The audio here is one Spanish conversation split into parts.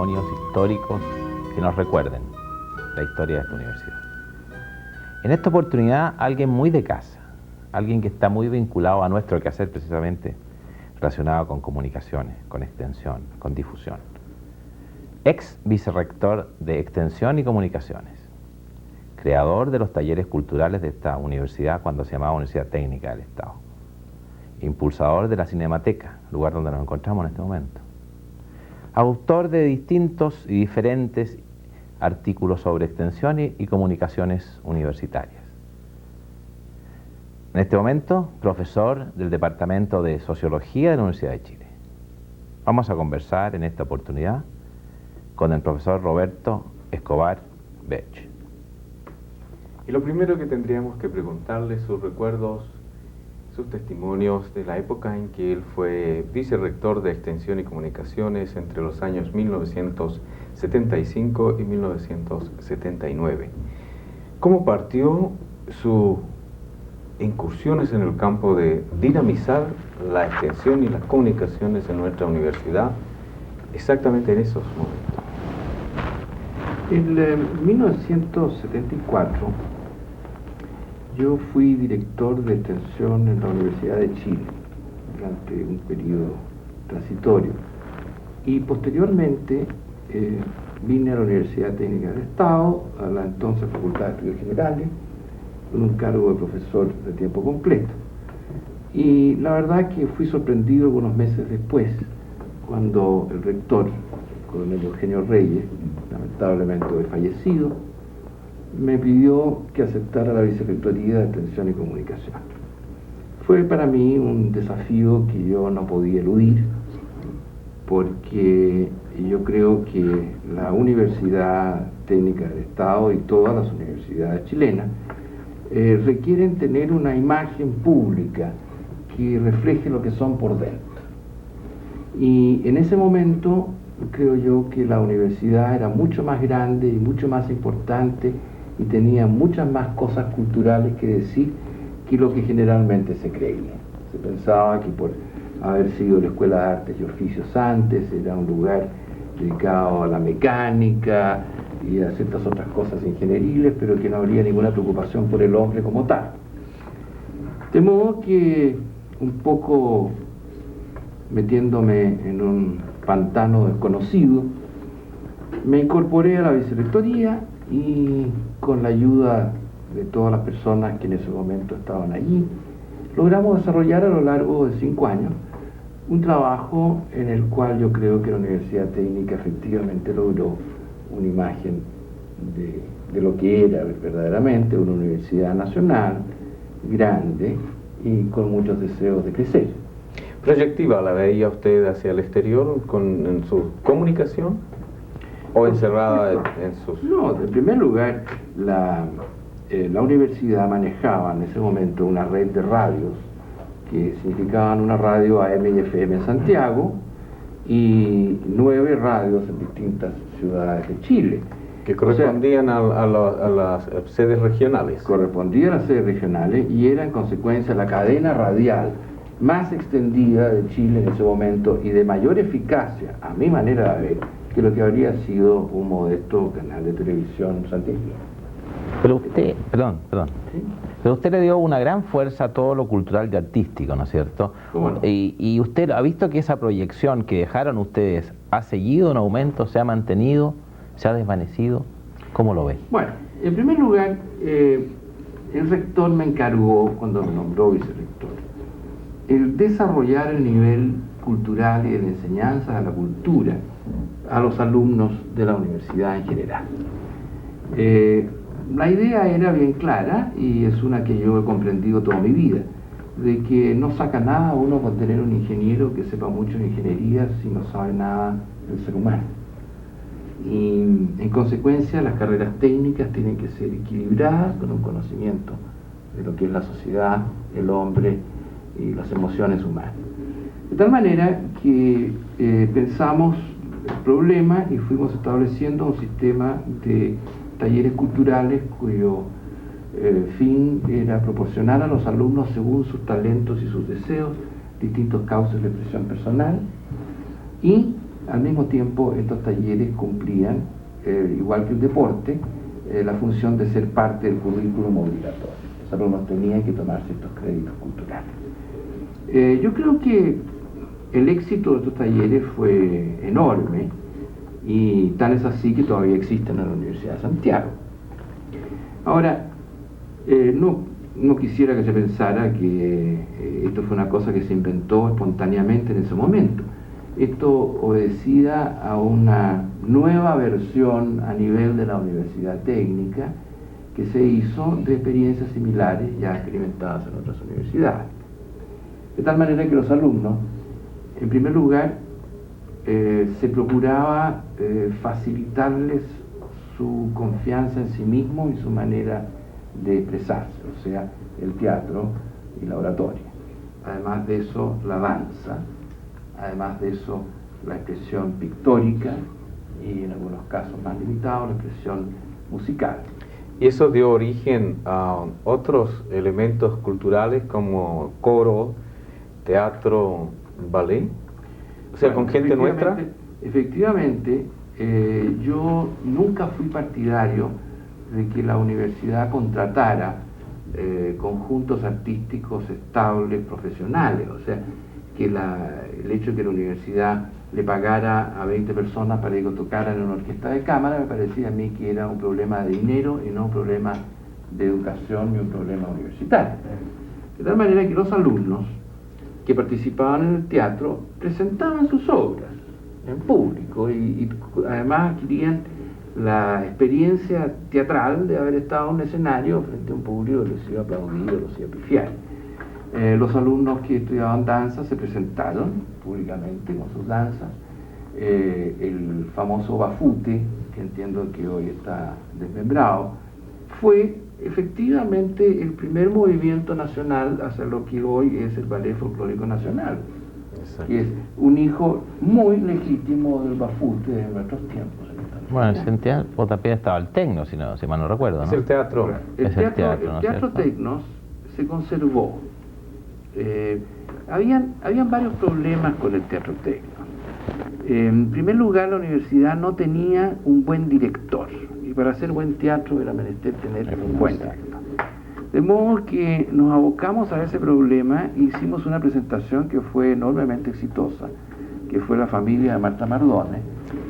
testimonios históricos que nos recuerden la historia de esta universidad. En esta oportunidad, alguien muy de casa, alguien que está muy vinculado a nuestro quehacer precisamente relacionado con comunicaciones, con extensión, con difusión. Ex vicerrector de Extensión y Comunicaciones, creador de los talleres culturales de esta universidad cuando se llamaba Universidad Técnica del Estado, impulsador de la Cinemateca, lugar donde nos encontramos en este momento, autor de distintos y diferentes artículos sobre extensión y comunicaciones universitarias. En este momento, profesor del Departamento de Sociología de la Universidad de Chile. Vamos a conversar en esta oportunidad con el profesor Roberto Escobar Bech. Y lo primero que tendríamos que preguntarle sus recuerdos, sus testimonios de la época en que él fue vicerrector de Extensión y Comunicaciones entre los años 1975 y 1979. ¿Cómo partió sus incursiones en el campo de dinamizar la extensión y las comunicaciones en nuestra universidad exactamente en esos momentos? En 1974 yo fui director de extensión en la Universidad de Chile durante un periodo transitorio y posteriormente vine a la Universidad Técnica del Estado, a la entonces Facultad de Estudios Generales, con un cargo de profesor de tiempo completo. Y la verdad que fui sorprendido algunos meses después, cuando el rector, el coronel Eugenio Reyes, lamentablemente hoy fallecido, me pidió que aceptara la vicerrectoría de Extensión y Comunicación. Fue para mí un desafío que yo no podía eludir, porque yo creo que la Universidad Técnica del Estado y todas las universidades chilenas requieren tener una imagen pública que refleje lo que son por dentro. Y en ese momento creo yo que la universidad era mucho más grande y mucho más importante y tenía muchas más cosas culturales que decir que lo que generalmente se creía. Se pensaba que por haber sido la Escuela de Artes y Oficios antes era un lugar dedicado a la mecánica y a ciertas otras cosas ingenieriles, pero que no habría ninguna preocupación por el hombre como tal. De modo que, un poco metiéndome en un pantano desconocido, me incorporé a la vicerrectoría y con la ayuda de todas las personas que en ese momento estaban allí, logramos desarrollar a lo largo de 5 años un trabajo en el cual yo creo que la Universidad Técnica efectivamente logró una imagen de lo que era verdaderamente una universidad nacional, grande y con muchos deseos de crecer. ¿Proyectiva la veía usted hacia el exterior en su comunicación o encerrada en sus...? No, en primer lugar, la universidad manejaba en ese momento una red de radios que significaban una radio AM y FM en Santiago y 9 radios en distintas ciudades de Chile. Que correspondían a las sedes regionales. Correspondían a las sedes regionales y era en consecuencia la cadena radial más extendida de Chile en ese momento y de mayor eficacia, a mi manera de ver, que lo que habría sido un modesto canal de televisión santiaguino. Pero usted, perdón, ¿Sí? pero usted le dio una gran fuerza a todo lo cultural y artístico, ¿no es cierto? ¿Cómo no? Y usted ha visto que esa proyección que dejaron ustedes ha seguido en aumento, se ha mantenido, se ha desvanecido. ¿Cómo lo ve? Bueno, en primer lugar, el rector me encargó, cuando me nombró vicerrector, el desarrollar el nivel cultural y de la enseñanza de la cultura a los alumnos de la universidad en general. La idea era bien clara y es una que yo he comprendido toda mi vida, de que no saca nada uno con tener un ingeniero que sepa mucho de ingeniería si no sabe nada del ser humano. Y en consecuencia las carreras técnicas tienen que ser equilibradas con un conocimiento de lo que es la sociedad, el hombre y las emociones humanas. De tal manera que pensamos el problema y fuimos estableciendo un sistema de talleres culturales cuyo fin era proporcionar a los alumnos, según sus talentos y sus deseos, distintos cauces de expresión personal y Al mismo tiempo, estos talleres cumplían, igual que el deporte, la función de ser parte del currículum obligatorio. Los alumnos tenían que tomarse estos créditos culturales. Yo creo que el éxito de estos talleres fue enorme, y tal es así que todavía existen en la Universidad de Santiago. Ahora, no quisiera que se pensara que esto fue una cosa que se inventó espontáneamente en ese momento. Esto obedecía a una nueva versión a nivel de la Universidad Técnica que se hizo de experiencias similares ya experimentadas en otras universidades. De tal manera que los alumnos, en primer lugar, se procuraba facilitarles su confianza en sí mismos y su manera de expresarse, o sea, el teatro y la oratoria. Además de eso, la danza, además de eso, la expresión pictórica y en algunos casos más limitados, la expresión musical. ¿Y eso dio origen a otros elementos culturales como coro, teatro, ballet? O sea, bueno, con gente nuestra. Efectivamente, yo nunca fui partidario de que la universidad contratara conjuntos artísticos estables, profesionales. O sea, que el hecho de que la universidad le pagara a 20 personas para que tocaran en una orquesta de cámara me parecía a mí que era un problema de dinero y no un problema de educación ni un problema universitario. De tal manera que los alumnos que participaban en el teatro presentaban sus obras en público y además adquirían la experiencia teatral de haber estado en un escenario frente a un público que los iba a aplaudir o los iba a pifiar. Los alumnos que estudiaban danza se presentaron públicamente con sus danzas. El famoso bafute, que entiendo que hoy está desmembrado, fue efectivamente el primer movimiento nacional hacia lo que hoy es el Ballet Folclórico Nacional. Exacto. Que es un hijo muy legítimo del bafute de nuestros tiempos. Bueno, en Santiago también estaba el tecno, si mal no recuerdo, ¿no? Es el teatro. El teatro tecnos se conservó. Habían varios problemas con el teatro tecnos. En primer lugar, la universidad no tenía un buen director, y para hacer buen teatro era menester tener un buen director. De modo que nos abocamos a ese problema e hicimos una presentación que fue enormemente exitosa, que fue La familia de Marta Mardones,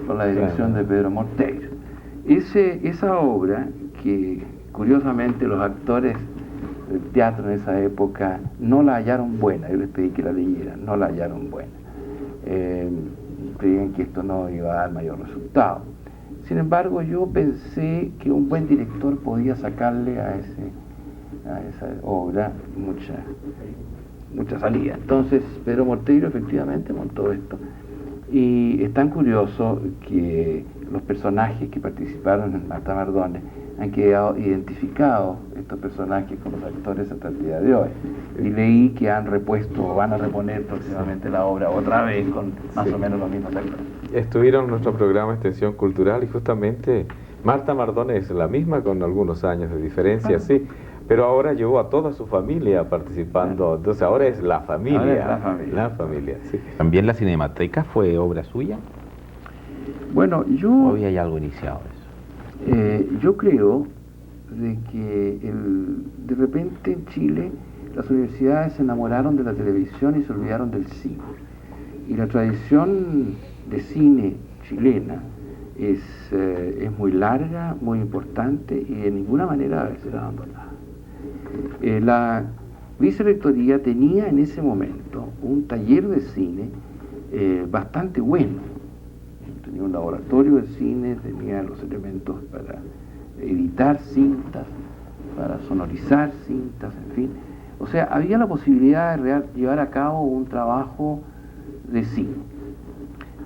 con la dirección de Pedro Morteiro. Esa obra, que curiosamente los actores del teatro en esa época no la hallaron buena, yo les pedí que la leyeran, no la hallaron buena. Creían que esto no iba a dar mayor resultado. Sin embargo, yo pensé que un buen director podía sacarle a esa obra mucha salida. Entonces, Pedro Morteiro efectivamente montó esto. Y es tan curioso que los personajes que participaron en Marta Mardones han quedado identificados, estos personajes, con los actores hasta el día de hoy. Y leí que han repuesto o van a reponer próximamente la obra otra vez con más o menos los mismos actores. Estuvieron en nuestro programa Extensión Cultural y justamente Marta Mardones es la misma con algunos años de diferencia, sí. Pero ahora llevó a toda su familia participando, entonces ahora es la familia. Ahora es la familia. La familia, sí. ¿También la Cinemateca fue obra suya? Bueno, ¿O había ya algo iniciado eso? Yo creo de que de repente en Chile las universidades se enamoraron de la televisión y se olvidaron del cine. Y la tradición de cine chilena es muy larga, muy importante y de ninguna manera debe ser abandonada. La vicerrectoría tenía en ese momento un taller de cine bastante bueno. Tenía un laboratorio de cine, tenía los elementos para editar cintas, para sonorizar cintas, en fin. O sea, había la posibilidad de llevar a cabo un trabajo de cine.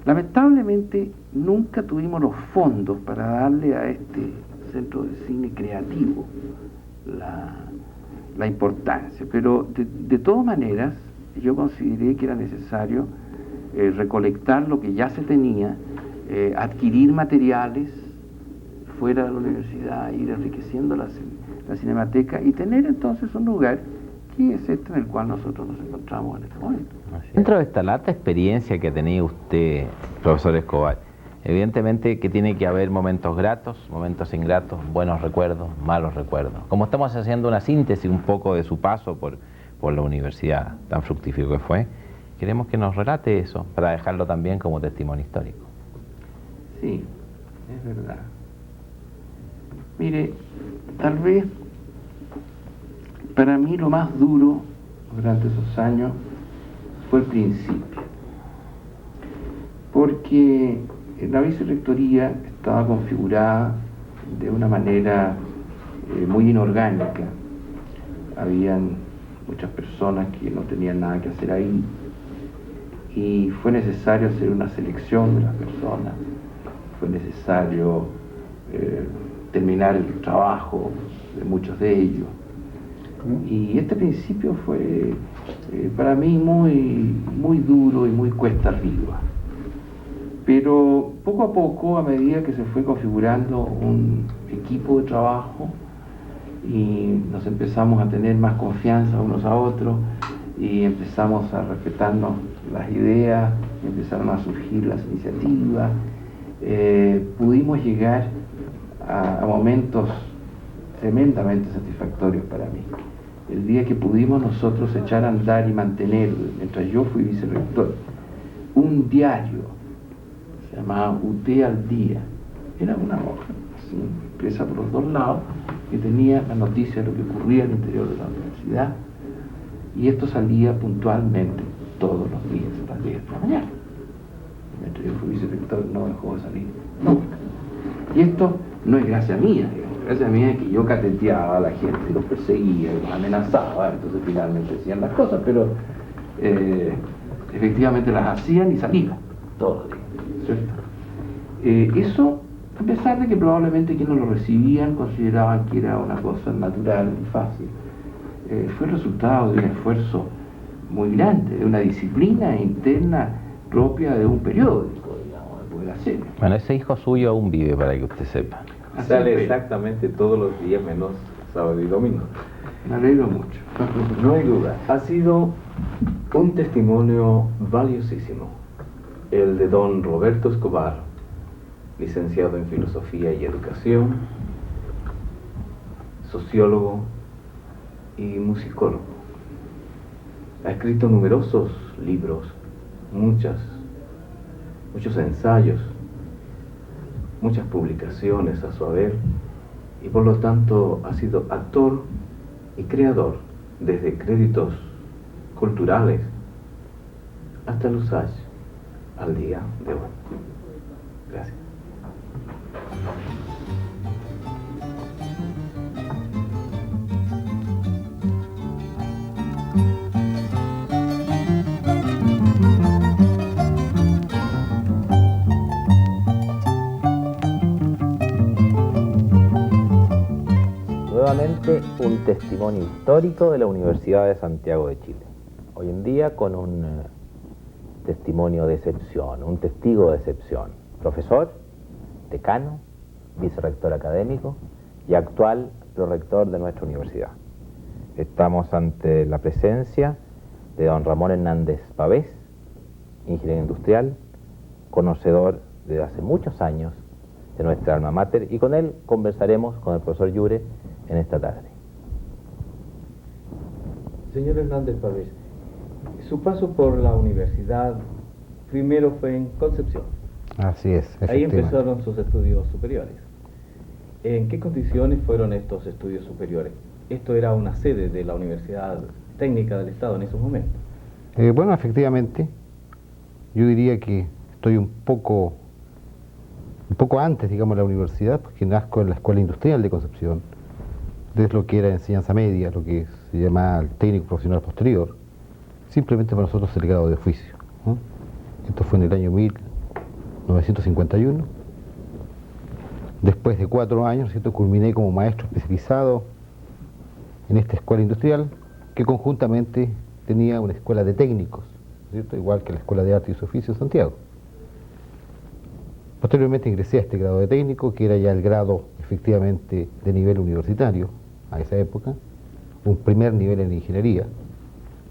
Lamentablemente nunca tuvimos los fondos para darle a este centro de cine creativo la importancia, pero de todas maneras yo consideré que era necesario recolectar lo que ya se tenía, adquirir materiales fuera de la universidad, ir enriqueciendo la cinemateca y tener entonces un lugar que es este en el cual nosotros nos encontramos en este momento. Dentro de esta larga experiencia que ha tenido usted, profesor Escobar, evidentemente que tiene que haber momentos gratos, momentos ingratos, buenos recuerdos, malos recuerdos. Como estamos haciendo una síntesis un poco de su paso por la universidad tan fructífero que fue, queremos que nos relate eso, para dejarlo también como testimonio histórico. Sí, es verdad. Mire, tal vez para mí lo más duro durante esos años fue el principio, porque la vicerrectoría estaba configurada de una manera muy inorgánica. Habían muchas personas que no tenían nada que hacer ahí y fue necesario hacer una selección de las personas, fue necesario terminar el trabajo de muchos de ellos. Y este principio fue para mí muy duro y muy cuesta arriba. Pero poco a poco, a medida que se fue configurando un equipo de trabajo y nos empezamos a tener más confianza unos a otros y empezamos a respetarnos las ideas, empezaron a surgir las iniciativas, pudimos llegar a momentos tremendamente satisfactorios para mí. El día que pudimos nosotros echar a andar y mantener, mientras yo fui vicerrector, un diario, se llamaba UT al día, era una hoja así, impresa por los dos lados, que tenía la noticia de lo que ocurría al interior de la universidad, y esto salía puntualmente todos los días a las 10 de la mañana. Mientras yo fui vicerrector no dejó de salir nunca. Y esto no es gracia mía, digamos. Gracia mía es que yo cateteaba a la gente, los perseguía, los amenazaba, entonces finalmente hacían las cosas, pero efectivamente las hacían y salían todos los días, ¿cierto? Eso, a pesar de que probablemente quienes lo recibían consideraban que era una cosa natural y fácil, fue el resultado de un esfuerzo muy grande, de una disciplina interna propia de un periódico, digamos, de poder hacer. Bueno, ese hijo suyo aún vive, para que usted sepa. Sale exactamente todos los días menos sábado y domingo. Me alegro mucho. No hay duda, ha sido un testimonio valiosísimo el de don Roberto Escobar, licenciado en Filosofía y Educación, sociólogo y musicólogo. Ha escrito numerosos libros, muchos ensayos, muchas publicaciones a su haber, y por lo tanto ha sido actor y creador desde créditos culturales hasta los USACH al día de hoy. Gracias. Nuevamente un testimonio histórico de la Universidad de Santiago de Chile. Hoy en día con un testimonio de excepción, un testigo de excepción. Profesor, decano, vicerrector académico y actual prorector de nuestra universidad. Estamos ante la presencia de don Ramón Hernández Pavés, ingeniero industrial, conocedor desde hace muchos años de nuestra alma mater, y con él conversaremos con el profesor Yure en esta tarde. Señor Hernández Pavés, su paso por la universidad primero fue en Concepción. Así es. Ahí empezaron sus estudios superiores. ¿En qué condiciones fueron estos estudios superiores? Esto era una sede de la Universidad Técnica del Estado en esos momentos. Bueno, efectivamente, yo diría que estoy un poco antes, digamos, de la universidad, porque nazco en la Escuela Industrial de Concepción, desde lo que era enseñanza media, lo que se llama el técnico profesional posterior, simplemente para nosotros el grado de oficio, ¿no? Esto fue en el año 1951. Después de 4 años, ¿cierto?, culminé como maestro especializado en esta escuela industrial, que conjuntamente tenía una escuela de técnicos, ¿cierto?, igual que la Escuela de Arte y Oficio de Santiago. Posteriormente ingresé a este grado de técnico, que era ya el grado efectivamente de nivel universitario a esa época, un primer nivel en ingeniería,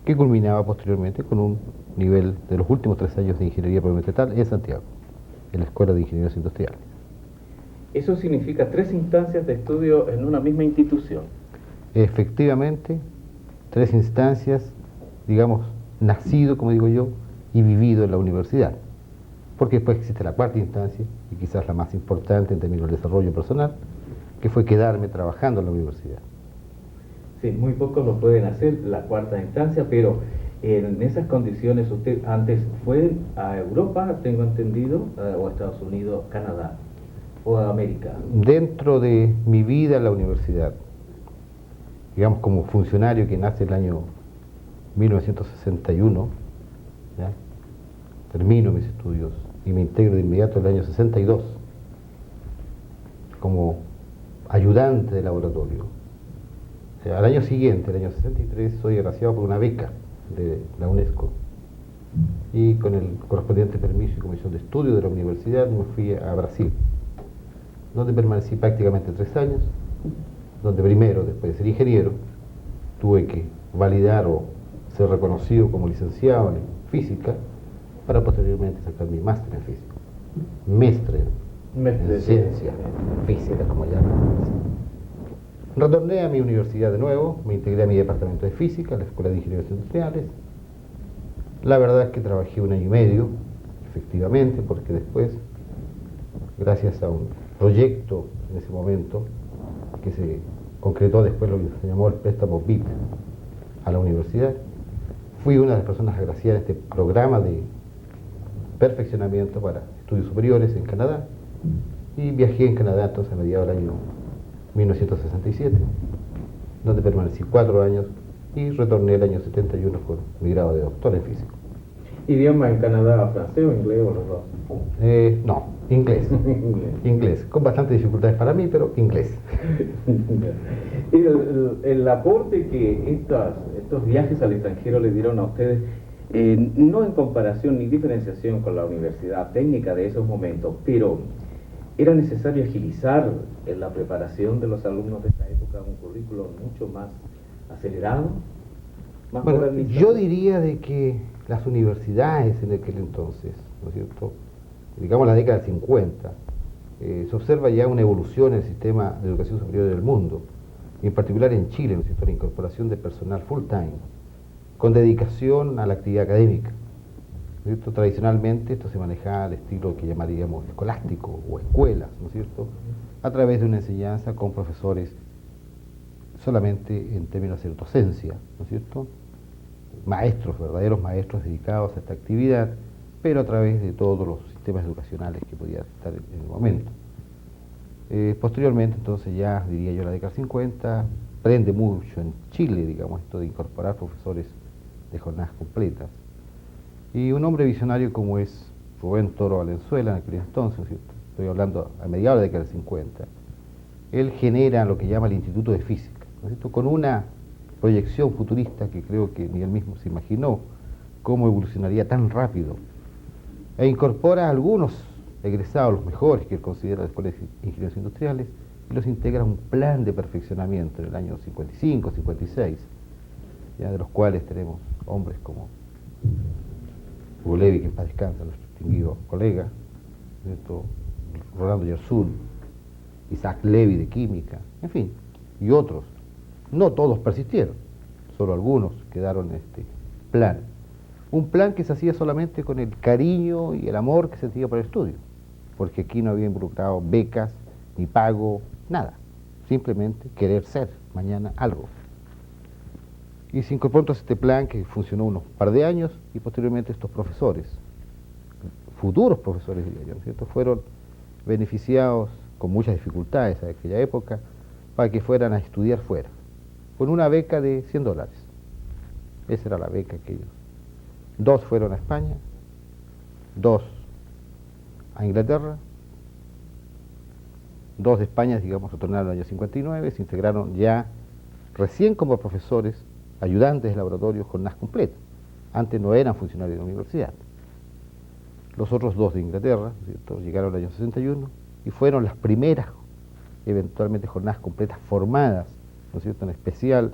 que culminaba posteriormente con un nivel de los últimos 3 años de ingeniería propiamente tal en Santiago, en la Escuela de Ingenieros Industriales. Eso significa 3 instancias de estudio en una misma institución. Efectivamente, 3 instancias, digamos, nacido, como digo yo, y vivido en la universidad. Porque después existe la 4ª instancia, y quizás la más importante en términos de desarrollo personal, que fue quedarme trabajando en la universidad. Sí, muy pocos lo pueden hacer, la 4ª instancia, pero en esas condiciones usted antes fue a Europa, tengo entendido, o a Estados Unidos, Canadá, o a América. Dentro de mi vida en la universidad, digamos como funcionario que nace el año 1961, ¿ya? Termino mis estudios y me integro de inmediato el año 62 como ayudante de laboratorio. O sea, al año siguiente, el año 63, soy agraciado por una beca de la UNESCO y con el correspondiente permiso y comisión de estudio de la universidad me fui a Brasil, donde permanecí prácticamente 3 años, donde primero, después de ser ingeniero, tuve que validar o ser reconocido como licenciado en física para posteriormente sacar mi máster en física, mestre en ciencia física, como llaman. Retorné a mi universidad de nuevo, me integré a mi departamento de física, a la Escuela de Ingenieros Industriales. La verdad es que trabajé 1 año y medio, efectivamente, porque después, gracias a un proyecto en ese momento, que se concretó después lo que se llamó el préstamo BIP a la universidad, fui una de las personas agraciadas en este programa de perfeccionamiento para estudios superiores en Canadá, y viajé en Canadá entonces a mediados del año 1967, donde permanecí 4 años y retorné el año 71 con mi grado de doctor en física. ¿Idioma en Canadá, francés o inglés o los dos? No, inglés. Inglés, con bastantes dificultades para mí, pero inglés. El aporte que estos viajes al extranjero le dieron a ustedes, no en comparación ni diferenciación con la universidad técnica de esos momentos, pero era necesario agilizar en la preparación de los alumnos de esta época un currículo mucho más acelerado, más Bueno, modernizado. yo diría de que las universidades en aquel entonces, ¿no es cierto?, digamos la década del 50, se observa ya una evolución en el sistema de educación superior del mundo, y en particular en Chile, ¿no es cierto?, la incorporación de personal full time, con dedicación a la actividad académica. ¿No es cierto? Tradicionalmente esto se manejaba al estilo que llamaríamos escolástico o escuelas, ¿no es cierto?, a través de una enseñanza con profesores solamente en términos de docencia, ¿no es cierto?, maestros, verdaderos maestros dedicados a esta actividad, pero a través de todos los sistemas educacionales que podía estar en el momento. Posteriormente, entonces, ya diría yo la década del 50, prende mucho en Chile, digamos, esto de incorporar profesores de jornadas completas. Y un hombre visionario como es Rubén Toro Valenzuela, en aquel entonces, ¿no es cierto?, estoy hablando a mediados de la década del 50, él genera lo que llama el Instituto de Física, ¿no es cierto?, con una proyección futurista que creo que ni él mismo se imaginó cómo evolucionaría tan rápido, e incorpora a algunos egresados, los mejores que él considera de Escuela de Ingenieros Industriales, y los integra a un plan de perfeccionamiento en el año 55, 56, ya de los cuales tenemos hombres como Hugo Levy, que en paz descansa, nuestro distinguido colega, ¿cierto?, Rolando Yersun, Isaac Levy de química, en fin, y otros. No todos persistieron, solo algunos quedaron en este plan. Un plan que se hacía solamente con el cariño y el amor que se sentía por el estudio, porque aquí no había involucrado becas, ni pago, nada. Simplemente querer ser mañana algo. Y se incorporó entonces este plan que funcionó unos par de años, y posteriormente estos profesores, futuros profesores diría yo, ¿no es cierto?, fueron beneficiados con muchas dificultades en aquella época para que fueran a estudiar fuera, con una beca de $100. Esa era la beca que ellos. 2 fueron a España, 2 a Inglaterra, 2 de España, digamos, retornaron en el año 59, se integraron ya recién como profesores, ayudantes de laboratorio, jornadas completas. Antes no eran funcionarios de la universidad. Los otros 2 de Inglaterra, ¿no es cierto?, llegaron en el año 61 y fueron las primeras, eventualmente, jornadas completas formadas, ¿no es cierto?, en especial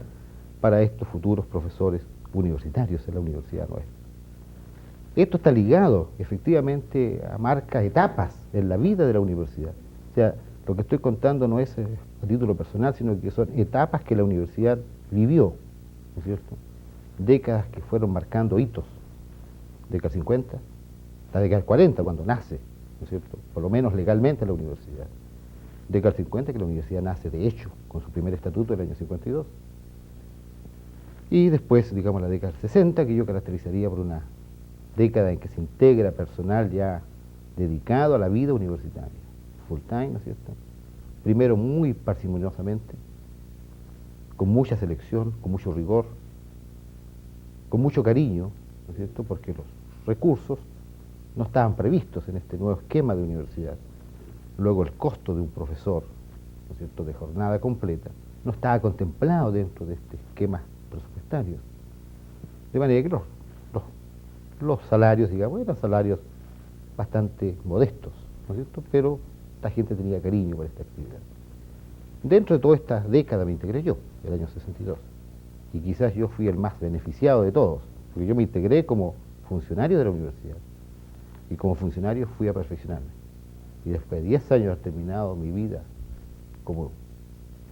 para estos futuros profesores universitarios en la universidad nuestra. Esto está ligado efectivamente a marca etapas en la vida de la universidad. O sea, lo que estoy contando no es a título personal, sino que son etapas que la universidad vivió, ¿no es cierto? Décadas que fueron marcando hitos. Década 50, la década 40 cuando nace, ¿no es cierto? Por lo menos legalmente la universidad. Década 50 que la universidad nace de hecho, con su primer estatuto del año 52. Y después, digamos, la década 60, que yo caracterizaría por una década en que se integra personal ya dedicado a la vida universitaria, full time, ¿no es cierto? Primero muy parsimoniosamente, con mucha selección, con mucho rigor, con mucho cariño, ¿no es cierto? Porque los recursos no estaban previstos en este nuevo esquema de universidad. Luego el costo de un profesor, ¿no es cierto?, de jornada completa, no estaba contemplado dentro de este esquema presupuestario. De manera que los salarios, digamos, eran salarios bastante modestos, ¿no es cierto?, pero la gente tenía cariño por esta actividad. Dentro de toda esta década me integré yo, el año 62, y quizás yo fui el más beneficiado de todos, porque yo me integré como funcionario de la universidad, y como funcionario fui a perfeccionarme. Y después de 10 años de haber terminado mi vida como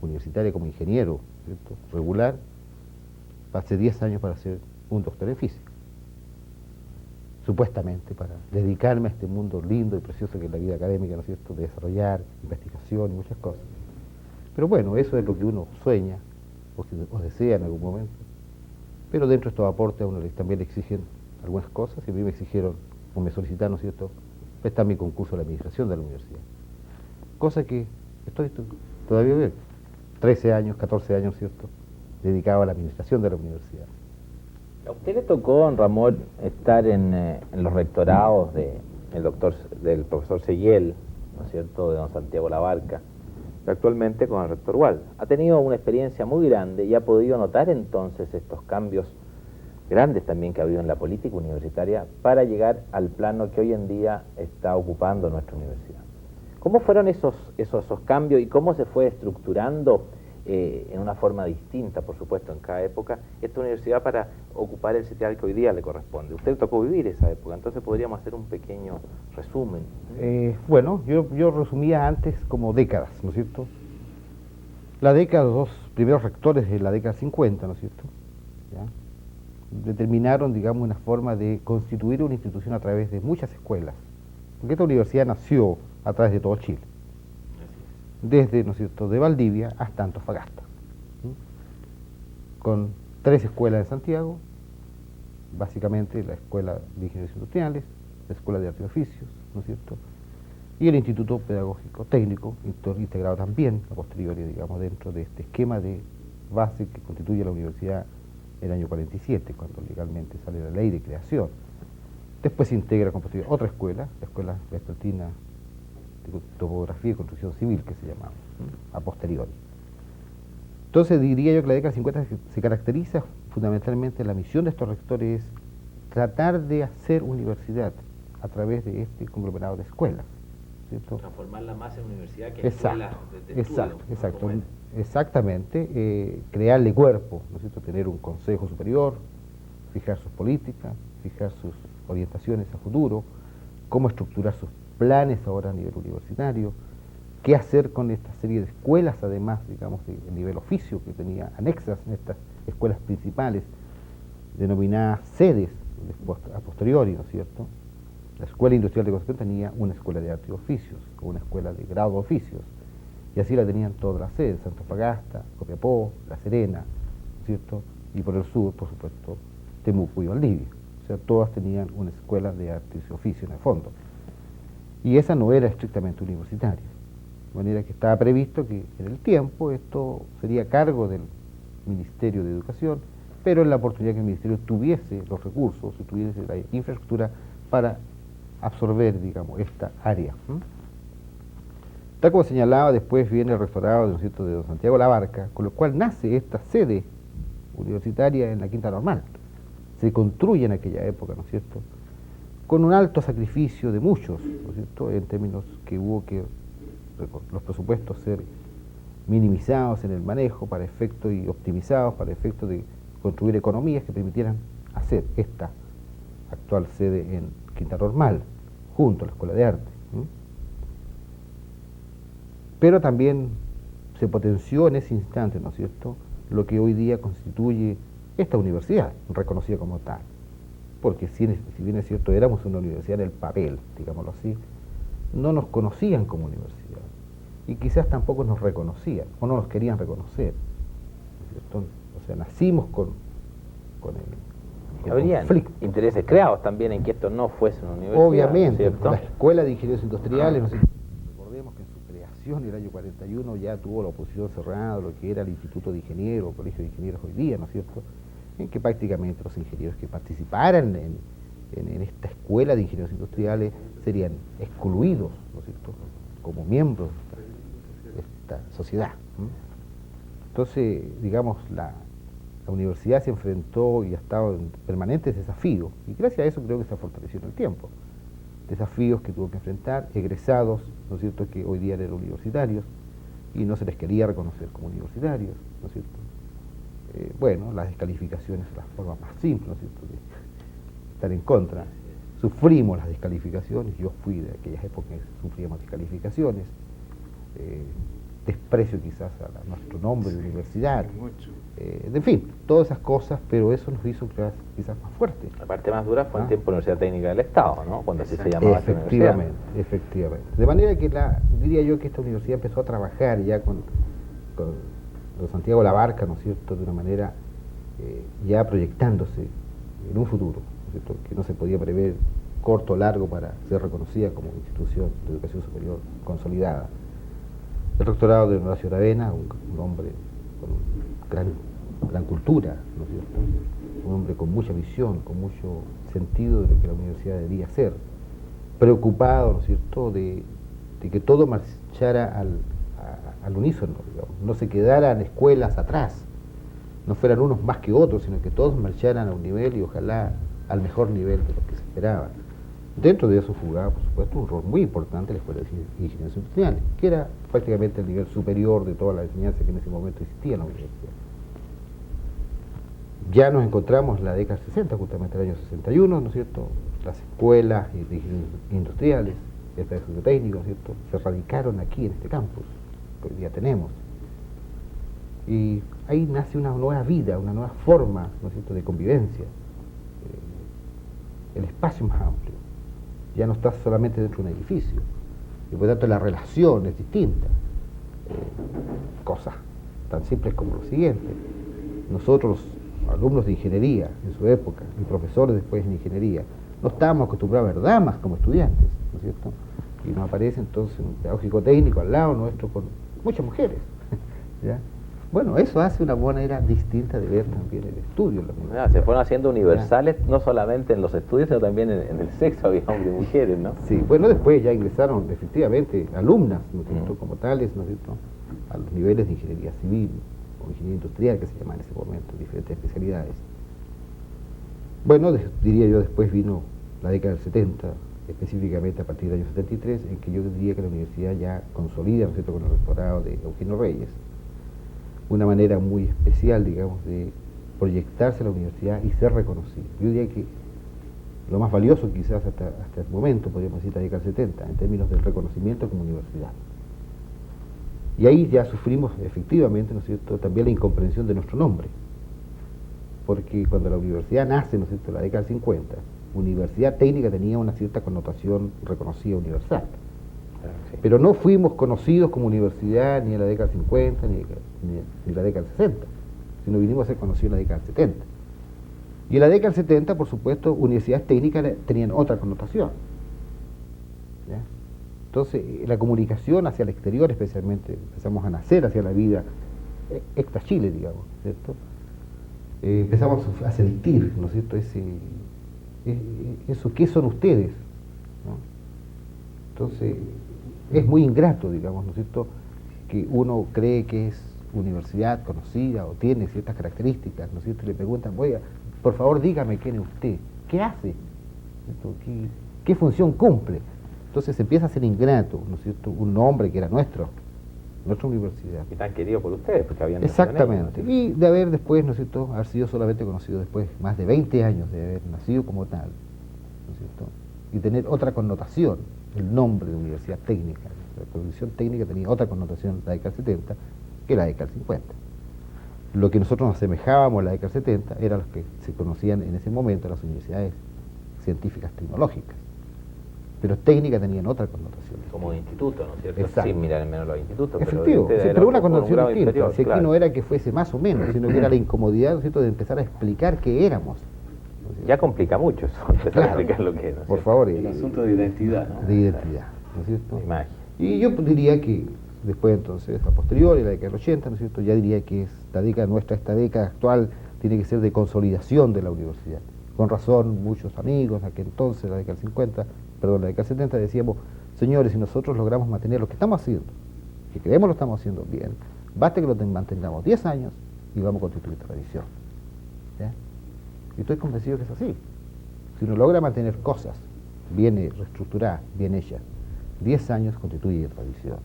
universitario, como ingeniero, ¿cierto?, regular, pasé 10 años para ser un doctor en física, supuestamente para dedicarme a este mundo lindo y precioso que es la vida académica, ¿no es cierto?, de desarrollar investigación y muchas cosas. Pero bueno, eso es lo que uno sueña o desea en algún momento. Pero dentro de estos aportes a uno también le exigen algunas cosas, y a mí me exigieron, o me solicitaron, ¿no es cierto?, prestar mi concurso a la administración de la universidad. Cosa que estoy todavía bien, 13 años, 14 años, ¿cierto?, dedicado a la administración de la universidad. ¿A usted le tocó, don Ramón, estar en los rectorados del profesor Seguiel, ¿no es cierto?, de don Santiago Labarca, y actualmente con el rector Walsh? Ha tenido una experiencia muy grande y ha podido notar entonces estos cambios grandes también que ha habido en la política universitaria para llegar al plano que hoy en día está ocupando nuestra universidad. ¿Cómo fueron esos cambios y cómo se fue estructurando en una forma distinta, por supuesto, en cada época, esta universidad para ocupar el sitial que hoy día le corresponde? Usted tocó vivir esa época, entonces podríamos hacer un pequeño resumen. Bueno, yo resumía antes como décadas, ¿no es cierto? La década, los dos primeros rectores de la década 50, ¿no es cierto?, ¿ya?, determinaron, digamos, una forma de constituir una institución a través de muchas escuelas, porque esta universidad nació a través de todo Chile, desde, ¿no es cierto?, de Valdivia hasta Antofagasta, ¿sí?, con 3 escuelas en Santiago, básicamente la Escuela de Ingenieros Industriales, la Escuela de Artes y Oficios, ¿no es cierto?, y el Instituto Pedagógico Técnico, integrado también, a posteriori, digamos, dentro de este esquema de base que constituye la universidad en el año 47, cuando legalmente sale la ley de creación. Después se integra con posteriori otra escuela, la Escuela Vespertina de Topografía y Construcción Civil, que se llamaba, a posteriori. Entonces diría yo que la década 50 se caracteriza fundamentalmente, la misión de estos rectores es tratar de hacer universidad a través de este conglomerado de escuelas, ¿cierto? Transformarla más en universidad que en Exacto, escuela de exacto, exactamente, crearle cuerpo, ¿no es cierto?, tener un consejo superior, fijar sus políticas, fijar sus orientaciones a futuro, cómo estructurar sus planes ahora a nivel universitario, qué hacer con esta serie de escuelas, además, digamos, de nivel oficio que tenía anexas en estas escuelas principales, denominadas sedes a posteriori, ¿no es cierto? La Escuela Industrial de Concepción tenía una escuela de artes y oficios, o una escuela de grado de oficios, y así la tenían todas las sedes, Antofagasta, Copiapó, La Serena, ¿no es cierto?, y por el sur, por supuesto, Temuco y Valdivia. O sea, todas tenían una escuela de artes y oficios en el fondo. Y esa no era estrictamente universitaria, de manera que estaba previsto que en el tiempo esto sería a cargo del Ministerio de Educación, pero en la oportunidad que el Ministerio tuviese los recursos y tuviese la infraestructura para absorber, digamos, esta área. Tal como señalaba, después viene el rectorado, ¿no es cierto?, de don Santiago Labarca, con lo cual nace esta sede universitaria en la Quinta Normal. Se construye en aquella época, ¿no es cierto?, con un alto sacrificio de muchos, ¿no es cierto?, en términos que hubo que los presupuestos ser minimizados en el manejo para efectos y optimizados para efectos de construir economías que permitieran hacer esta actual sede en Quinta Normal, junto a la Escuela de Arte. Pero también se potenció en ese instante, ¿no es cierto?, lo que hoy día constituye esta universidad, reconocida como tal. Porque si bien es cierto, éramos una universidad en el papel, digámoslo así, no nos conocían como universidad. Y quizás tampoco nos reconocían, o no nos querían reconocer. ¿No es cierto? O sea, nacimos con el Habrían conflicto. intereses creados también en que esto no fuese una universidad. Obviamente, ¿cierto? la Escuela de Ingenieros Industriales, ¿no sé? Recordemos que en su creación en el año 41 ya tuvo la oposición cerrada, lo que era el Instituto de Ingenieros, el Colegio de Ingenieros hoy día, ¿no es cierto?, en que prácticamente los ingenieros que participaran en esta Escuela de Ingenieros Industriales serían excluidos, ¿no es cierto?, como miembros de esta sociedad. Entonces, digamos, la universidad se enfrentó y ha estado en permanentes desafíos, y gracias a eso creo que se ha fortalecido en el tiempo. Desafíos que tuvo que enfrentar, egresados, ¿no es cierto?, que hoy día eran universitarios, y no se les quería reconocer como universitarios, ¿no es cierto? Bueno, las descalificaciones son las formas más simples, ¿no es cierto?, de estar en contra. Sufrimos las descalificaciones, yo fui de aquellas épocas que sufríamos descalificaciones, desprecio quizás a nuestro nombre de universidad, en fin, todas esas cosas, pero eso nos hizo quizás más fuertes. La parte más dura fue en tiempo de la Universidad Técnica del Estado, ¿no?, cuando así se llamaba esta universidad. Efectivamente. De manera que diría yo que esta universidad empezó a trabajar ya con Santiago Labarca, ¿no es cierto?, de una manera ya proyectándose en un futuro, ¿no es cierto?, que no se podía prever corto o largo para ser reconocida como institución de educación superior consolidada. El doctorado de Horacio Aravena, un hombre con gran cultura, ¿no es cierto?, un hombre con mucha visión, con mucho sentido de lo que la universidad debía ser, preocupado, ¿no es cierto?, de que todo marchara al unísono, digamos, no se quedaran escuelas atrás, no fueran unos más que otros, sino que todos marcharan a un nivel y ojalá al mejor nivel de lo que se esperaba. Dentro de eso jugaba, por supuesto, un rol muy importante la Escuela de Ingenieros Industriales, que era prácticamente el nivel superior de toda la enseñanza que en ese momento existía en la universidad. Ya nos encontramos en la década 60, justamente el año 61, ¿no es cierto?, las escuelas de ingenieros industriales, esta de estudio técnico, ¿no es cierto?, se radicaron aquí en este campus que hoy día tenemos. Y ahí nace una nueva vida, una nueva forma, ¿no es cierto?, de convivencia. El espacio es más amplio, ya no está solamente dentro de un edificio, y por lo tanto la relación es distinta. Cosas tan simples como lo siguiente: nosotros, alumnos de ingeniería en su época, y profesores después en ingeniería, no estábamos acostumbrados a ver damas como estudiantes, ¿no es cierto?, y nos aparece entonces un pedagógico técnico al lado nuestro con muchas mujeres, ¿ya? Bueno, eso hace una manera distinta de ver también el estudio. Se fueron haciendo universales, no solamente en los estudios, sino también en el sexo, había hombres y mujeres, ¿no? Sí, bueno, después ya ingresaron efectivamente alumnas, ¿no es cierto?, como tales, ¿no es cierto?, a los niveles de ingeniería civil o ingeniería industrial, que se llama en ese momento, diferentes especialidades. Bueno, diría yo, después vino la década del 70, específicamente a partir del año 73, en que yo diría que la universidad ya consolida, ¿no es cierto?, con el rectorado de Eugenio Reyes, una manera muy especial, digamos, de proyectarse a la universidad y ser reconocida. Yo diría que lo más valioso quizás hasta el momento, podríamos decir, la década del 70, en términos del reconocimiento como universidad. Y ahí ya sufrimos efectivamente, ¿no es cierto?, también la incomprensión de nuestro nombre, porque cuando la universidad nace, ¿no es cierto?, en la década del 50, Universidad Técnica tenía una cierta connotación reconocida universal. Pero no fuimos conocidos como universidad ni en la década del 50 ni en la década del 60, sino vinimos a ser conocidos en la década del 70. Y en la década del 70, por supuesto, universidades técnicas tenían otra connotación, ¿ya? Entonces, la comunicación hacia el exterior, especialmente, empezamos a nacer hacia la vida extra Chile, digamos, ¿cierto? Empezamos a sentir, ¿no es cierto?, eso, ¿qué son ustedes?, ¿no? Entonces, es muy ingrato, digamos, ¿no es cierto?, que uno cree que es universidad conocida o tiene ciertas características, ¿no es cierto?, y le preguntan, oiga, por favor dígame quién es usted, qué hace, ¿qué función cumple? Entonces empieza a ser ingrato, ¿no es cierto?, un nombre que era nuestro, nuestra universidad. Y tan querido por ustedes, porque habían nacido en Exactamente. ella, ¿no? Y de haber después, ¿no es cierto?, haber sido solamente conocido después, más de 20 años de haber nacido como tal, ¿no es cierto?, y tener otra connotación, el nombre de Universidad Técnica. La Constitución Técnica tenía otra connotación la década del 70 que la década del 50. Lo que nosotros nos asemejábamos a la década del 70 eran los que se conocían en ese momento las universidades científicas tecnológicas, pero técnicas tenían otra connotación. Como de instituto, ¿no es cierto? Exacto. Sin mirar en menos los institutos. Efectivo, pero, sí, pero una connotación grado distinta. inferior, Si aquí claro. no era que fuese más o menos, sino que era la incomodidad, ¿no es cierto?, de empezar a explicar qué éramos. ¿no es cierto? Ya complica mucho eso, empezar a Claro. explicar lo que es, ¿no es Por cierto? favor, El asunto de identidad, ¿no? de identidad, ¿no es cierto? Imagen. Y yo diría que después entonces, a posteriori, la década del 80, ¿no es cierto?, ya diría que esta década nuestra, esta década actual, tiene que ser de consolidación de la universidad. Con razón, muchos amigos, aquel entonces, la década del 50, perdón, la década del 70, decíamos, señores, si nosotros logramos mantener lo que estamos haciendo, que creemos lo estamos haciendo bien, basta que lo mantengamos 10 años y vamos a constituir tradición. ¿Ya? Y estoy convencido que es así. Si uno logra mantener cosas bien reestructuradas, bien hechas, 10 años constituye tradición.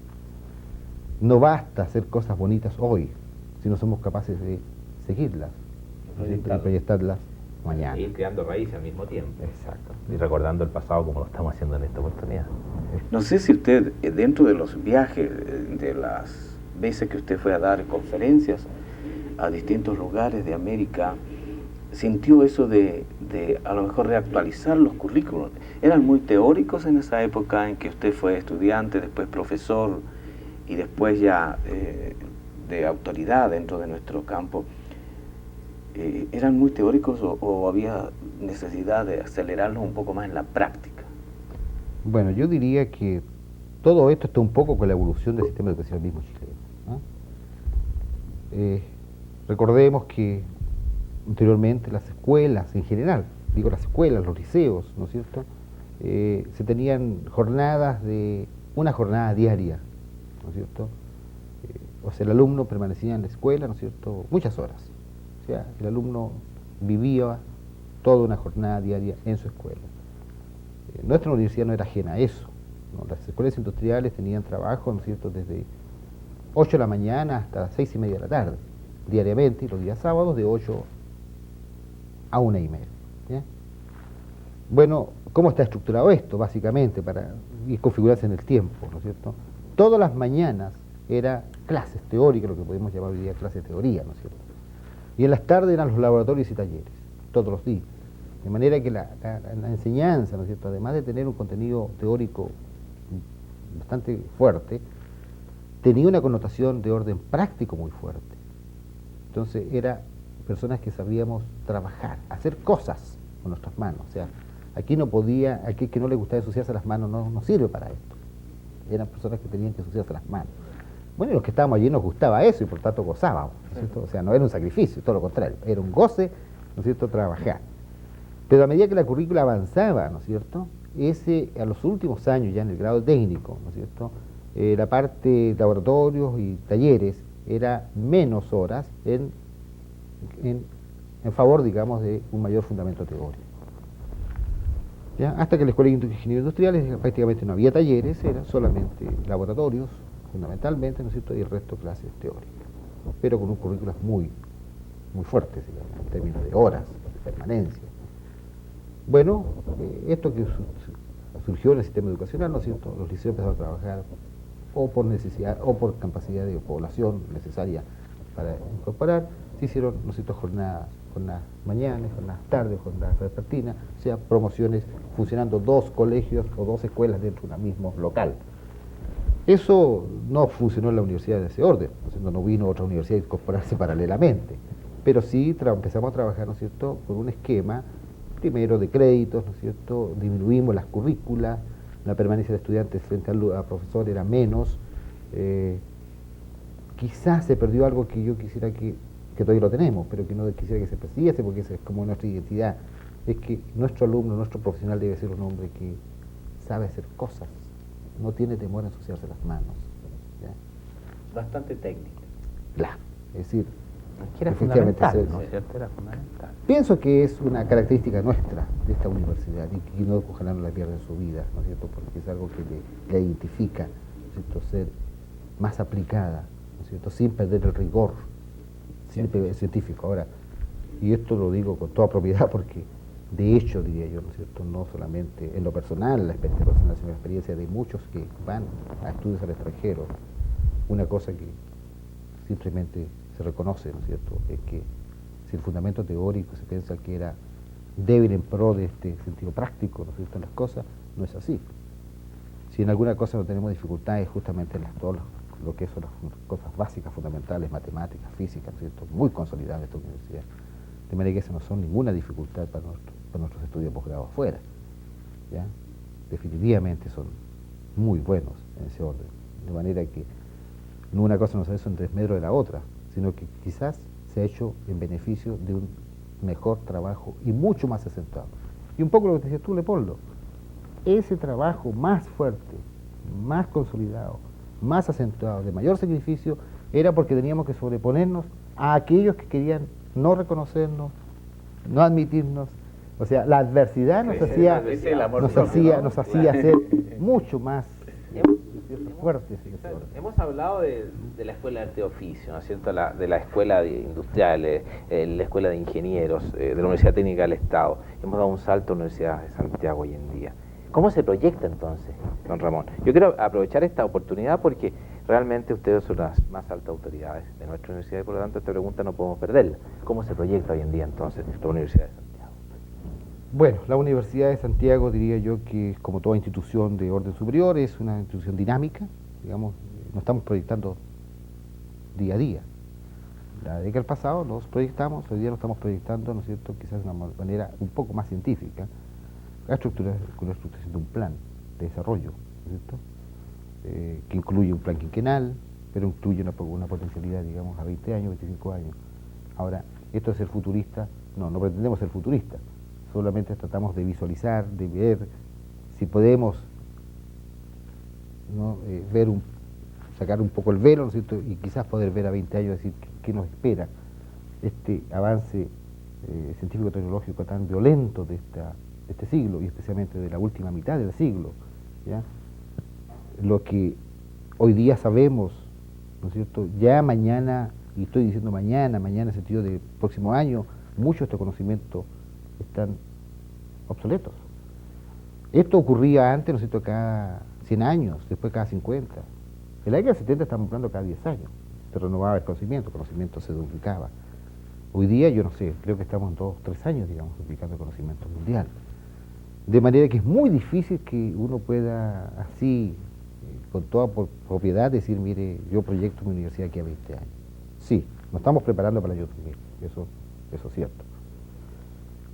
No basta hacer cosas bonitas hoy, si no somos capaces de seguirlas, ¿no es cierto?, y proyectarlas mañana. Ir creando raíces al mismo tiempo. Exacto. Y recordando el pasado como lo estamos haciendo en esta oportunidad. No sé si usted, dentro de los viajes, de las veces que usted fue a dar conferencias a distintos lugares de América, sintió eso de a lo mejor reactualizar los currículos. ¿Eran muy teóricos en esa época en que usted fue estudiante, después profesor y después ya de autoridad dentro de nuestro campo? ¿Eran muy teóricos o había necesidad de acelerarlos un poco más en la práctica? Bueno, yo diría que todo esto está un poco con la evolución del sistema de educación mismo chileno, ¿no? Recordemos que anteriormente las escuelas en general, digo las escuelas, los liceos, ¿no es cierto?, se tenían una jornada diaria, ¿no es cierto?, o sea, el alumno permanecía en la escuela, ¿no es cierto?, muchas horas. O sea, el alumno vivía toda una jornada diaria en su escuela. Nuestra universidad no era ajena a eso, ¿no? Las escuelas industriales tenían trabajo, ¿no es cierto?, desde 8 de la mañana hasta las 6:30 de la tarde, diariamente, y los días sábados de 8 a 1:30. ¿Ya? Bueno, ¿cómo está estructurado esto? Básicamente, para y configurarse en el tiempo, ¿no es cierto? Todas las mañanas era clases teóricas, lo que podemos llamar hoy día clase de teoría, ¿no es cierto? Y en las tardes eran los laboratorios y talleres, todos los días. De manera que la enseñanza, ¿no es cierto?, además de tener un contenido teórico bastante fuerte, tenía una connotación de orden práctico muy fuerte. Entonces, era personas que sabíamos trabajar, hacer cosas con nuestras manos. O sea, aquí que no le gustaba ensuciarse las manos no sirve para esto. Eran personas que tenían que ensuciarse las manos. Bueno, y los que estábamos allí nos gustaba eso y por tanto gozábamos, ¿no es cierto? O sea, no era un sacrificio, todo lo contrario, era un goce, ¿no es cierto?, trabajar. Pero a medida que la currícula avanzaba, ¿no es cierto?, a los últimos años, ya en el grado técnico, ¿no es cierto?, la parte de laboratorios y talleres era menos horas en favor, digamos, de un mayor fundamento teórico. ¿Ya? Hasta que en la Escuela de Ingeniería Industriales prácticamente no había talleres, eran solamente laboratorios, fundamentalmente, ¿no es cierto?, y el resto clases teóricas, pero con un currículo muy fuerte, digamos, en términos de horas, de permanencia. Bueno, esto que surgió en el sistema educacional, ¿no es cierto?, los liceos empezaron a trabajar o por necesidad o por capacidad de población necesaria para incorporar, se hicieron, ¿no es cierto?, jornadas mañanas, jornadas tardes, jornadas vespertinas, o sea, promociones funcionando 2 colegios o 2 escuelas dentro de un mismo local. Eso no funcionó en la universidad de ese orden, no vino otra universidad a incorporarse paralelamente, pero sí empezamos a trabajar, ¿no es cierto?, por un esquema, primero de créditos, ¿no es cierto?, disminuimos las currículas, la permanencia de estudiantes frente a profesor era menos, quizás se perdió algo que yo quisiera que todavía lo tenemos, pero que no quisiera que se perdiese, porque esa es como nuestra identidad, es que nuestro alumno, nuestro profesional debe ser un hombre que sabe hacer cosas, no tiene temor a ensuciarse las manos. ¿Ya? Bastante técnica. Claro, es decir, Que era efectivamente fundamental, ¿no es cierto? Era fundamental. pienso que es una característica nuestra de esta universidad y que no, ojalá no la pierda en su vida, ¿no es cierto?, porque es algo que le identifica, ¿no es cierto?, ser más aplicada, ¿no es cierto?, sin perder el rigor científico. Ahora, y esto lo digo con toda propiedad porque, de hecho, diría yo, ¿no es cierto?, no solamente en lo personal, la experiencia personal, sino la experiencia de muchos que van a estudios al extranjero, una cosa que simplemente se reconoce, ¿no es cierto?, es que si el fundamento teórico se piensa que era débil en pro de este sentido práctico, ¿no es cierto?, en las cosas, no es así. Si en alguna cosa no tenemos dificultades, justamente en todo lo que son las cosas básicas, fundamentales, matemáticas, físicas, ¿no es cierto?, muy consolidadas en esta universidad. De manera que esas no son ninguna dificultad para nuestros estudios de posgrado afuera, ¿ya? Definitivamente son muy buenos en ese orden. De manera que una cosa no se hace en desmedro de la otra, sino que quizás se ha hecho en beneficio de un mejor trabajo y mucho más acentuado. Y un poco lo que decías tú, Leopoldo, ese trabajo más fuerte, más consolidado, más acentuado, de mayor sacrificio, era porque teníamos que sobreponernos a aquellos que querían no reconocernos, no admitirnos. O sea, la adversidad nos hacía ser mucho más fuertes en ese orden. Hemos hablado de la escuela de arte de oficio, ¿no es cierto?, de la escuela de industriales, la escuela de ingenieros, de la Universidad Técnica del Estado. Hemos dado un salto a la Universidad de Santiago hoy en día. ¿Cómo se proyecta entonces, don Ramón? Yo quiero aprovechar esta oportunidad porque realmente ustedes son las más altas autoridades de nuestra universidad y por lo tanto esta pregunta no podemos perderla. ¿Cómo se proyecta hoy en día entonces la Universidad de Santiago? Bueno, la Universidad de Santiago diría yo que, como toda institución de orden superior, es una institución dinámica, digamos, no estamos proyectando día a día. La década pasada nos proyectamos, hoy día nos estamos proyectando, ¿no es cierto?, quizás de una manera un poco más científica, la estructuración de un plan de desarrollo, ¿no es cierto?, que incluye un plan quinquenal, pero incluye una potencialidad, digamos, a 20 años, 25 años. Ahora, esto de ser futurista, no pretendemos ser futuristas, solamente tratamos de visualizar, de ver si podemos, ¿no?, sacar un poco el velo, ¿no es cierto?, y quizás poder ver a 20 años, decir qué nos espera este avance científico-tecnológico tan violento de este siglo, y especialmente de la última mitad del siglo, ¿ya? Lo que hoy día sabemos, ¿no es cierto?, ya mañana, y estoy diciendo mañana en el sentido de próximo año, muchos de estos conocimientos están obsoletos. Esto ocurría antes, ¿no es cierto?, cada 100 años, después cada 50. En la década del 70 estamos hablando cada 10 años. Se renovaba el conocimiento se duplicaba. Hoy día, yo no sé, creo que estamos en 2 o 3 años, digamos, duplicando el conocimiento mundial. De manera que es muy difícil que uno pueda así, con toda propiedad, decir, mire, yo proyecto mi universidad aquí a 20 años. Sí, nos estamos preparando para el año 2000, eso es cierto.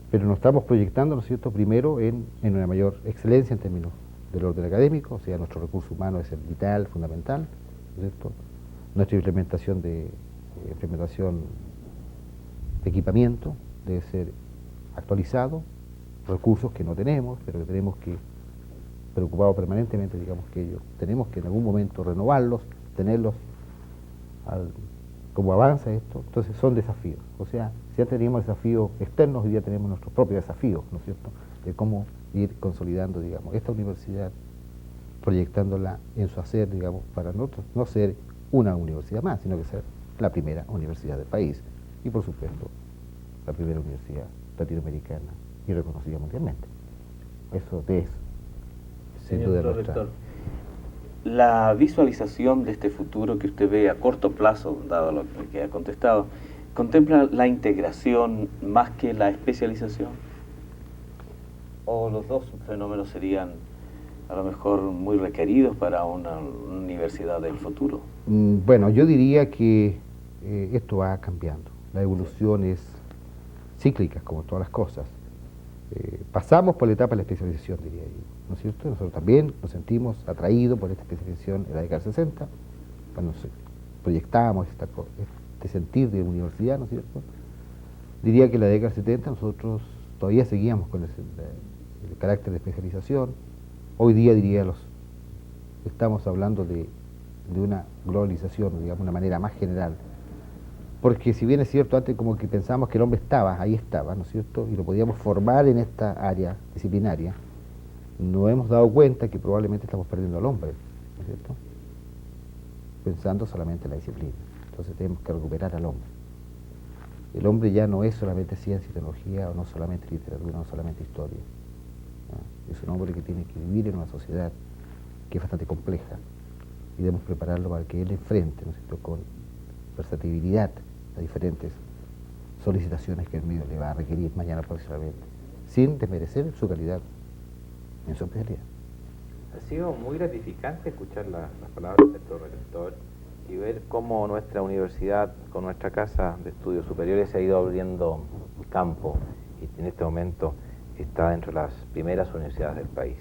Pero nos estamos proyectando, ¿no es cierto?, primero en una mayor excelencia en términos del orden académico, o sea, nuestro recurso humano es el vital, fundamental, ¿no es cierto? Nuestra implementación de equipamiento debe ser actualizado, recursos que no tenemos, pero que tenemos que, preocupados permanentemente, digamos que ellos, tenemos que en algún momento renovarlos, tenerlos como avanza esto, entonces son desafíos. O sea, si ya teníamos desafíos externos, hoy día tenemos nuestros propios desafíos, ¿no es cierto?, de cómo ir consolidando, digamos, esta universidad, proyectándola en su hacer, digamos, para nosotros no ser una universidad más, sino que ser la primera universidad del país y, por supuesto, la primera universidad latinoamericana y reconocida mundialmente. Eso es, sin duda, nuestra... La visualización de este futuro que usted ve a corto plazo, dado lo que ha contestado, ¿contempla la integración más que la especialización? ¿O los dos fenómenos serían a lo mejor muy requeridos para una universidad del futuro? Bueno, yo diría que esto va cambiando. La evolución es cíclica, como todas las cosas. Pasamos por la etapa de la especialización, diría yo, ¿no es cierto? Nosotros también nos sentimos atraídos por esta especialización en la década del 60, cuando proyectábamos este sentir de universidad, ¿no es cierto? Diría que en la década del 70 nosotros todavía seguíamos con el carácter de especialización. Hoy día, diría, estamos hablando de una globalización, digamos, una manera más general. Porque si bien es cierto, antes como que pensábamos que el hombre ahí estaba, ¿no es cierto?, y lo podíamos formar en esta área disciplinaria, nos hemos dado cuenta que probablemente estamos perdiendo al hombre, ¿no es cierto? pensando solamente en la disciplina. Entonces tenemos que recuperar al hombre. El hombre ya no es solamente ciencia y tecnología, o no solamente literatura, no solamente historia. ¿No? Es un hombre que tiene que vivir en una sociedad que es bastante compleja y debemos prepararlo para que él enfrente, ¿no es cierto?, con versatilidad a diferentes solicitaciones que el medio le va a requerir mañana próximamente, sin desmerecer su calidad en su especialidad. Ha sido muy gratificante escuchar las palabras del rector y ver cómo nuestra universidad, con nuestra casa de estudios superiores, se ha ido abriendo campo y en este momento está dentro de las primeras universidades del país.